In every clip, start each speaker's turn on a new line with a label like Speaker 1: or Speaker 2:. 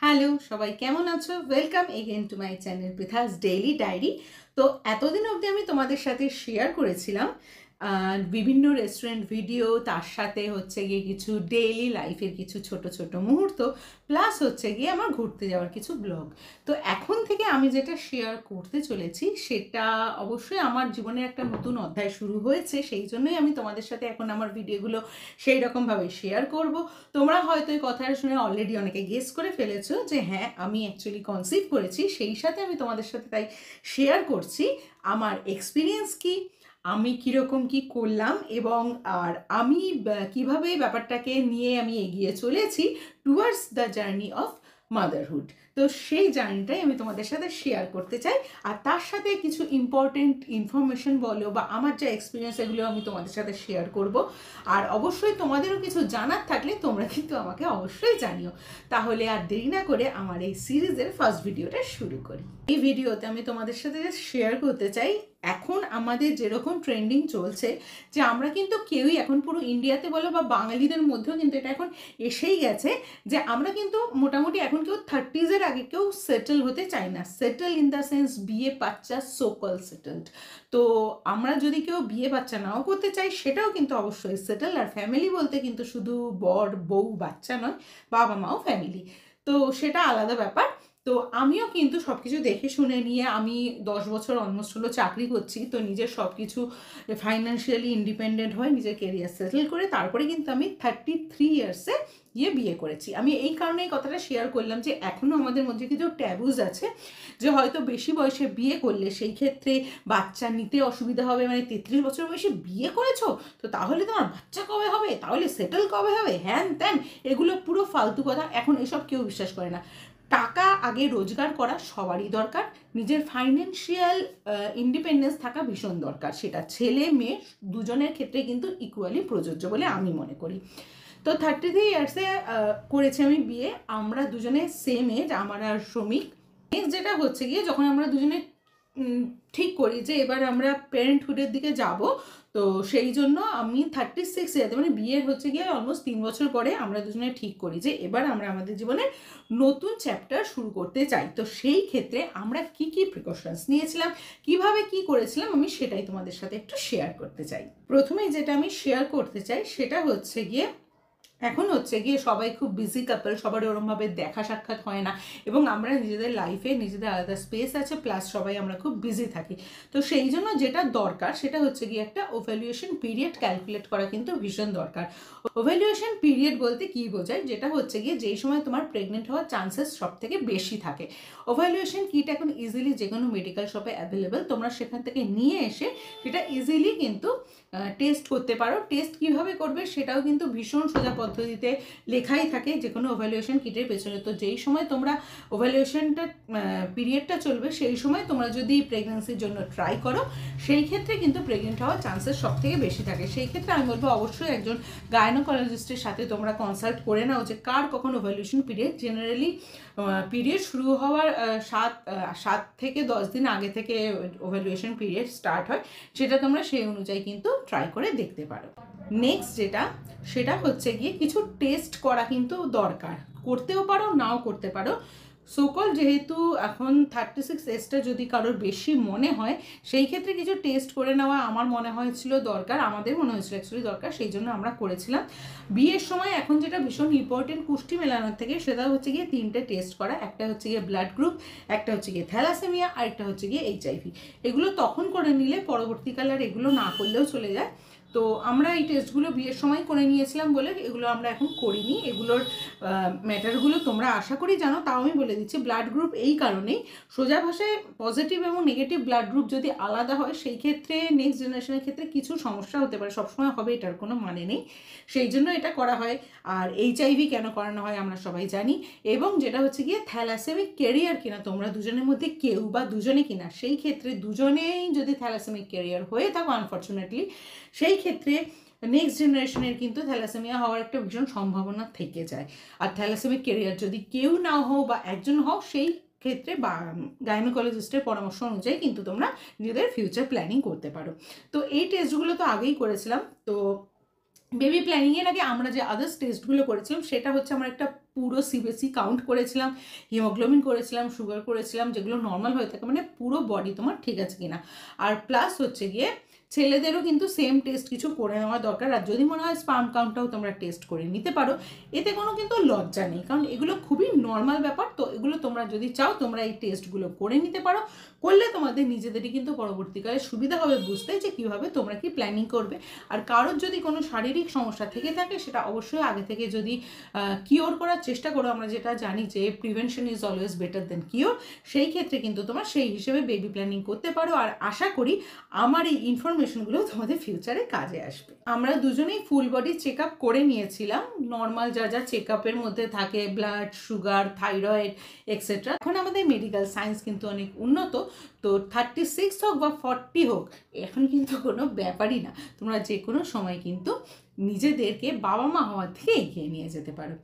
Speaker 1: Hello সবাই কেমন আছো? Welcome again to my channel Pritha's daily diary. তো এতদিন অবধি আমি তোমাদের সাথে শেয়ার করেছিলাম বিভিন্ন রেস্টুরেন্ট ভিডিও, তার সাথে হচ্ছে গিয়ে কিছু ডেইলি লাইফের কিছু ছোট ছোট মুহূর্ত, প্লাস হচ্ছে গিয়ে আমার ঘুরতে যাওয়ার কিছু ব্লগ। তো এখন থেকে আমি যেটা শেয়ার করতে চলেছি সেটা অবশ্যই আমার জীবনের একটা নতুন অধ্যায় শুরু হয়েছে, সেই জন্যই আমি তোমাদের সাথে এখন আমার ভিডিওগুলো সেই রকমভাবে শেয়ার করব। তোমরা হয়তো এই কথাটা শুনে অলরেডি অনেকে গেস করে ফেলেছো যে হ্যাঁ, আমি অ্যাকচুয়ালি কনসিভ করেছি। সেই সাথে আমি তোমাদের সাথে তাই শেয়ার করছি আমার এক্সপিরিয়েন্স কি, আমি কীরকম কি করলাম, এবং আর আমি কিভাবে ব্যাপারটাকে নিয়ে আমি এগিয়ে চলেছি towards the journey of motherhood. তো সেই জার্নিটাই আমি তোমাদের সাথে শেয়ার করতে চাই, আর তার সাথে কিছু ইম্পর্টেন্ট ইনফরমেশন বলো বা আমার যা এক্সপিরিয়েন্স এগুলো আমি তোমাদের সাথে শেয়ার করব। আর অবশ্যই তোমাদেরও কিছু জানার থাকলে তোমরা কিন্তু আমাকে অবশ্যই জানিও। তাহলে আর দেরি না করে আমার এই সিরিজের ফার্স্ট ভিডিওটা শুরু করি। এই ভিডিওতে আমি তোমাদের সাথে শেয়ার করতে চাই এখন আমাদের যেরকম ট্রেন্ডিং চলছে, যে আমরা কিন্তু কেউই এখন পুরো ইন্ডিয়াতে বলো বা বাঙালিদের মধ্যেও কিন্তু এটা এখন এসেই গেছে যে আমরা কিন্তু মোটামুটি এখন কেউ 30s আগে কেউ সেটেল হতে চাই না। সেটেল ইন দ্য সেন্স বিয়ে বাচ্চা, সোকল সেটেলড। তো আমরা যদি কেউ বিয়ে বাচ্চা নাও করতে চাই সেটাও কিন্তু অবশ্যই সেটেল। আর ফ্যামিলি বলতে কিন্তু শুধু বর বউ বাচ্চা নয়, বাবা মাও ফ্যামিলি। তো সেটা আলাদা ব্যাপার। তো আমিও কিন্তু সব কিছু দেখে শুনে নিয়ে আমি 10 বছর অলমোস্ট হলো চাকরি করছি, তো নিজের সব কিছু ফাইন্যান্সিয়ালি ইন্ডিপেন্ডেন্ট হয়ে নিজের কেরিয়ার সেটেল করে তারপরে কিন্তু আমি 33 ইয়ার্সে বিয়ে করেছি। আমি এই কারণে এই কথাটা শেয়ার করলাম যে এখনও আমাদের মধ্যে কিছু ট্যাবুজ আছে, যে হয়তো বেশি বয়সে বিয়ে করলে সেই ক্ষেত্রে বাচ্চা নিতে অসুবিধা হবে। মানে 33 বছর বয়সে বিয়ে করেছো তো তাহলে তোমার বাচ্চা কবে হবে, তাহলে সেটেল কবে হবে, হ্যান ত্যান, এগুলো পুরো ফালতু কথা। এখন এসব কেউ বিশ্বাস করে না। টাকা আগে রোজগার করা সবারই দরকার, নিজের ফাইন্যান্সিয়াল ইন্ডিপেন্ডেন্স থাকা ভীষণ দরকার, সেটা ছেলে মেয়ে দুজনের ক্ষেত্রে কিন্তু ইকুয়ালি প্রযোজ্য বলে আমি মনে করি। তো 33 ইয়ার্সে করেছি আমি বিয়ে। আমরা দুজনে সেম এজ, আমার আর শ্রমিক। যেটা হচ্ছে গিয়ে যখন আমরা দুজনে ঠিক করি যে এবার আমরা প্যারেন্টহুডের দিকে যাব, তো সেই জন্য আমি 36 ইয়ার্সে মানে বিয়ের হচ্ছে গিয়ে অলমোস্ট 3 বছর পরে আমরা দুজনে ঠিক করি যে এবার আমরা আমাদের জীবনে নতুন চ্যাপ্টার শুরু করতে চাই। তো সেই ক্ষেত্রে আমরা কি কি প্রিকশনস নিয়েছিলাম, কিভাবে কি করেছিলাম, আমি সেটাই তোমাদের সাথে একটু শেয়ার করতে চাই। প্রথমেই যেটা আমি শেয়ার করতে চাই সেটা হচ্ছে গিয়ে এখন হচ্ছে গিয়ে সবাই খুব বিজি কাপল, সবার ওরমভাবে দেখা সাক্ষাৎ হয় না, এবং আমরা নিজেদের লাইফে নিজেদের আলাদা স্পেস আছে, প্লাস সবাই আমরা খুব বিজি থাকি। তো সেই জন্য যেটা দরকার সেটা হচ্ছে গিয়ে একটা ওভ্যালুয়েশন পিরিয়ড ক্যালকুলেট করা কিন্তু ভীষণ দরকার। ওভ্যালুয়েশন পিরিয়ড বলতে কী বোঝায়, যেটা হচ্ছে গিয়ে যেই সময় তোমার প্রেগনেন্ট হওয়ার চান্সেস সব থেকে বেশি থাকে। ওভ্যালুয়েশন কিট এখন ইজিলি যে কোনো মেডিকেল শপে অ্যাভেলেবেল, তোমরা সেখান থেকে নিয়ে এসে সেটা ইজিলি কিন্তু টেস্ট করতে পারো। টেস্ট কিভাবে করবে সেটাও কিন্তু ভীষণ সোজা পদ্ধতিতে লেখাই থাকে যে কোনো ওভ্যালুয়েশন কিটের পেছনে। তো যেই সময় তোমরা ওভ্যালুয়েশনটা পিরিয়ডটা চলবে সেই সময় তোমরা যদি প্রেগনেন্সির জন্য ট্রাই করো সেই ক্ষেত্রে কিন্তু প্রেগনেন্ট হওয়ার চান্সেস সব থেকে বেশি থাকে। সেই ক্ষেত্রে আমি বলবো অবশ্যই একজন গাইনোকোলজিস্টের সাথে তোমরা কনসাল্ট করে নাও যে কার কখন ওভ্যালুয়েশন পিরিয়ড। জেনারেলি পিরিয়ড শুরু হওয়ার 7 থেকে 10 দিন আগে থেকে ওভ্যালুয়েশন পিরিয়ড স্টার্ট হয়, সেটা তোমরা সেই অনুযায়ী কিন্তু ট্রাই করে দেখতে পারো। নেক্সট যেটা সেটা হচ্ছে গিয়ে কিছু টেস্ট করা কিন্তু দরকার, করতেও পারো নাও করতে পারো। সোকল যেহেতু এখন 36 এজটা যদি কারোর বেশি মনে হয় সেই ক্ষেত্রে কিছু টেস্ট করে নেওয়া আমার মনে হয়েছিল দরকার, আমাদের মনে হয়েছিল অ্যাকচুয়ালি দরকার, সেই জন্য আমরা করেছিলাম। বিয়ের সময় এখন যেটা ভীষণ ইম্পর্টেন্ট কুষ্টি মেলানোর থেকে সেটা হচ্ছে গিয়ে 3টে টেস্ট করা। একটা হচ্ছে গিয়ে ব্লাড গ্রুপ, একটা হচ্ছে গিয়ে থ্যালাসেমিয়া, আর একটা হচ্ছে গিয়ে HIV। এগুলো তখন করে নিলে পরবর্তীকালে আর এগুলো না করলেও চলে যায়। তো আমরা এই টেস্টগুলো বিয়ের সময় করে নিয়েছিলাম বলে এগুলো আমরা এখন করিনি। এগুলোর ম্যাটারগুলো তোমরা আশা করি জানো, তাও আমি বলে দিচ্ছি। ব্লাড গ্রুপ এই কারণেই, সোজা ভাষায় পজিটিভ এবং নেগেটিভ ব্লাড গ্রুপ যদি আলাদা হয় সেই ক্ষেত্রে নেক্সট জেনারেশনের ক্ষেত্রে কিছু সমস্যা হতে পারে, সবসময় হবে এটার কোনো মানে নেই, সেই জন্য এটা করা হয়। আর HIV কেন করানো হয় আমরা সবাই জানি। এবং যেটা হচ্ছে গিয়ে থ্যালাসেমিক ক্যারিয়ার কিনা তোমরা দুজনের মধ্যে কেউ বা দুজনে কিনা, সেই ক্ষেত্রে দুজনেই যদি থ্যালাসেমিক ক্যারিয়ার হয়ে থাকো আনফর্চুনেটলি, সেই ক্ষেত্রে নেক্সট জেনারেশনের কিন্তু থ্যালাসেমিয়া হওয়ার একটা ভীষণ সম্ভাবনা থেকে যায়। আর থ্যালাসেমিক ক্যারিয়ার যদি কেউ না হও বা একজন হও সেই ক্ষেত্রে বা গাইনোকোলজিস্টের পরামর্শ অনুযায়ী কিন্তু তোমরা নিজেদের ফিউচার প্ল্যানিং করতে পারো। তো এই টেস্টগুলো তো আগেই করেছিলাম। তো বেবি প্ল্যানিংয়ের আগে আমরা যে আদার্স টেস্টগুলো করেছিলাম সেটা হচ্ছে আমার একটা পুরো সিবিএসই কাউন্ট করেছিলাম, হিমোগ্লোবিন করেছিলাম, সুগার করেছিলাম, যেগুলো নর্মাল হয়ে থাকে, মানে পুরো বডি তোমার ঠিক আছে কিনা। আর প্লাস হচ্ছে গিয়ে ছেলেদেরও কিন্তু সেম টেস্ট কিছু করে নেওয়া দরকার। আর যদি মনে হয় স্পার্ম কাউন্টটাও তোমরা টেস্ট করে নিতে পারো, এতে কোনো কিন্তু লজ্জা নেই, কারণ এগুলো খুবই নর্মাল ব্যাপার। তো এগুলো তোমরা যদি চাও তোমরা এই টেস্টগুলো করে নিতে পারো। করলে তোমাদের নিজেদেরই কিন্তু পরবর্তীকালে সুবিধা হবে বুঝতে যে কীভাবে তোমরা কি প্ল্যানিং করবে। আর কারোর যদি কোনো শারীরিক সমস্যা থেকে থাকে সেটা অবশ্যই আগে থেকে যদি কিওর করার চেষ্টা করো, আমরা যেটা জানি যে prevention is always better then cure, সেই ক্ষেত্রে কিন্তু তোমরা সেই হিসেবে বেবি প্ল্যানিং করতে পারো। আর আশা করি আমার এই ইনফরমেশনগুলো তোমাদের ফিউচারে কাজে আসবে। আমরা দুজনেই ফুল বডি চেক আপ করে নিয়েছিলাম, নর্মাল যা যা চেক আপের মধ্যে থাকে, ব্লাড, সুগার, থাইরয়েড এক্সেট্রা। এখন আমাদের মেডিকেল সায়েন্স কিন্তু অনেক উন্নত, তো 36 হোক বা 40 হোক এখন কিন্তু কোনো ব্যাপারই না। তোমরা যে কোনো সময় কিন্তু নিজেদেরকে বাবা মা হওয়ার থেকে এগিয়ে নিয়ে যেতে পারো।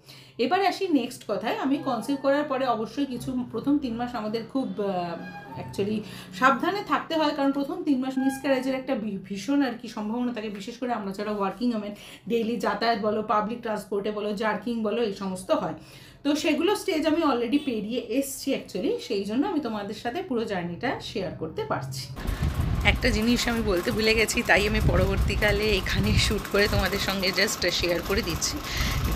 Speaker 1: এবার আসি নেক্সট কথায়। আমি কনসিভ করার পরে অবশ্যই কিছু প্রথম 3 মাস আমাদের খুব অ্যাকচুয়ালি সাবধানে থাকতে হয়, কারণ প্রথম 3 মাস মিসক্যারেজের একটা ভীষণ আর কি সম্ভাবনা থাকে, বিশেষ করে আমরা যারা ওয়ার্কিং ওমেন, ডেইলি যাতায়াত বলো, পাবলিক ট্রান্সপোর্টে বলো, জার্কিং বলো, এই সমস্ত হয়। তো সেগুলো স্টেজ আমি অলরেডি পেরিয়ে এসছি অ্যাকচুয়ালি, সেই জন্য আমি তোমাদের সাথে পুরো জার্নিটা শেয়ার করতে পারছি। একটা জিনিস আমি বলতে ভুলে গেছি, তাই আমি পরবর্তীকালে এখানে শ্যুট করে তোমাদের সঙ্গে জাস্ট শেয়ার করে দিচ্ছি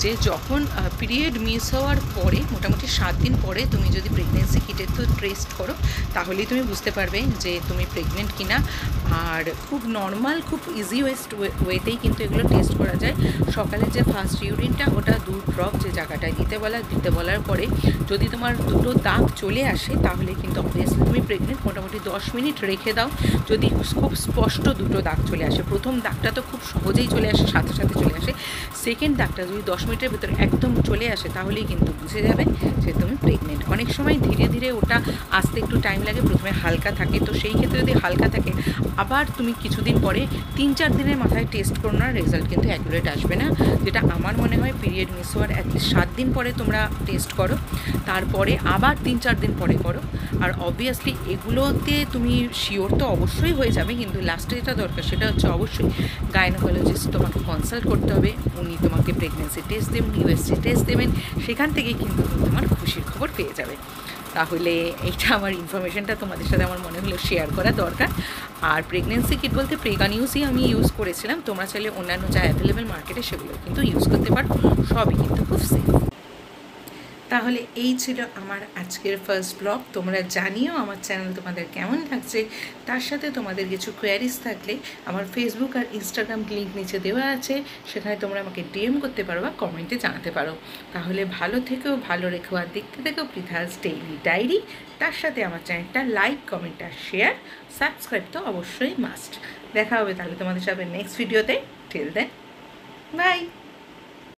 Speaker 1: যে যখন পিরিয়ড মিস হওয়ার পরে মোটামুটি 7 দিন পরে তুমি যদি প্রেগনেন্সি কিটের তো টেস্ট করো, তাহলেই তুমি বুঝতে পারবে যে তুমি প্রেগনেন্ট কিনা। আর খুব নর্মাল, খুব ইজি ওয়েতেই কিন্তু এগুলো টেস্ট করা যায়। সকালে যে ফার্স্ট ইউরিনটা, ওটা 2 ড্রপ যে জায়গাটায় দিতে বলার পরে যদি তোমার 2টো দাগ চলে আসে, তাহলে কিন্তু অবভিয়াসলি তুমি প্রেগনেন্ট। মোটামুটি 10 মিনিট রেখে দাও, যদি খুব স্পষ্ট 2টো দাগ চলে আসে। প্রথম দাগটা তো খুব সহজেই চলে আসে, সাথে সাথে চলে আসে। সেকেন্ড দাগটা যদি 10 মিনিটের ভেতরে একদম চলে আসে, তাহলেই কিন্তু বুঝে যাবে যে তুমি প্রেগনেন্ট। অনেক সময় ধীরে ধীরে ওটা আসতে একটু টাইম লাগে, প্রথমে হালকা থাকে, তো সেই ক্ষেত্রে যদি হালকা থাকে আবার তুমি কিছুদিন পরে 3-4 দিনের মাথায় টেস্ট করো না, রেজাল্ট কিন্তু অ্যাকুরেট আসবে না। যেটা আমার মনে হয় পিরিয়ড মিস হওয়ার অ্যাটলিস্ট 7 দিন পরে তোমরা টেস্ট করো, তারপরে আবার 3-4 দিন পরে করো। আর অবভিয়াসলি এগুলোতে তুমি শিওর তো অবশ্যই হয়ে যাবে, কিন্তু লাস্টে যেটা দরকার সেটা হচ্ছে অবশ্যই গাইনোকোলজিস্ট তোমাকে কনসাল্ট করতে হবে। উনি তোমাকে প্রেগনেন্সি টেস্ট দেবেন, ইউএসজি টেস্ট দেবেন, সেখান থেকেই কিন্তু তোমার খুশির খবর পেয়ে যাবে। তাহলে এইটা আমার ইনফরমেশনটা তোমাদের সাথে আমার মনে হলো শেয়ার করা দরকার। আর প্রেগনেন্সি কিট বলতে প্রেগানিউসই আমি ইউজ করেছিলাম, তোমরা চাইলে অন্যান্য যা অ্যাভেলেবেল মার্কেটে সেগুলো কিন্তু ইউজ করতে পারো, সবই কিন্তু খুব সেফ। তাহলে এই ছিল আমার আজকের ফার্স্ট ব্লগ। তোমরা জানিও আমার চ্যানেল তোমাদের কেমন লাগছে। তার সাথে তোমাদের কিছু কোয়ারিজ থাকলে আমার ফেসবুক আর ইনস্টাগ্রাম লিঙ্ক নিচে দেওয়া আছে, সেখানে তোমরা আমাকে ডিএম করতে পারো বা কমেন্টে জানাতে পারো। তাহলে ভালো থেকো, ভালো রেখো, আর দেখতে থেকো পৃথাস ডেইলি ডায়েরি। তার সাথে আমার চ্যানেলটা লাইক, কমেন্ট আর শেয়ার, সাবস্ক্রাইব তো অবশ্যই মাস্ট। দেখা হবে তাহলে তোমাদের সাথে নেক্সট ভিডিওতে। Till then, by.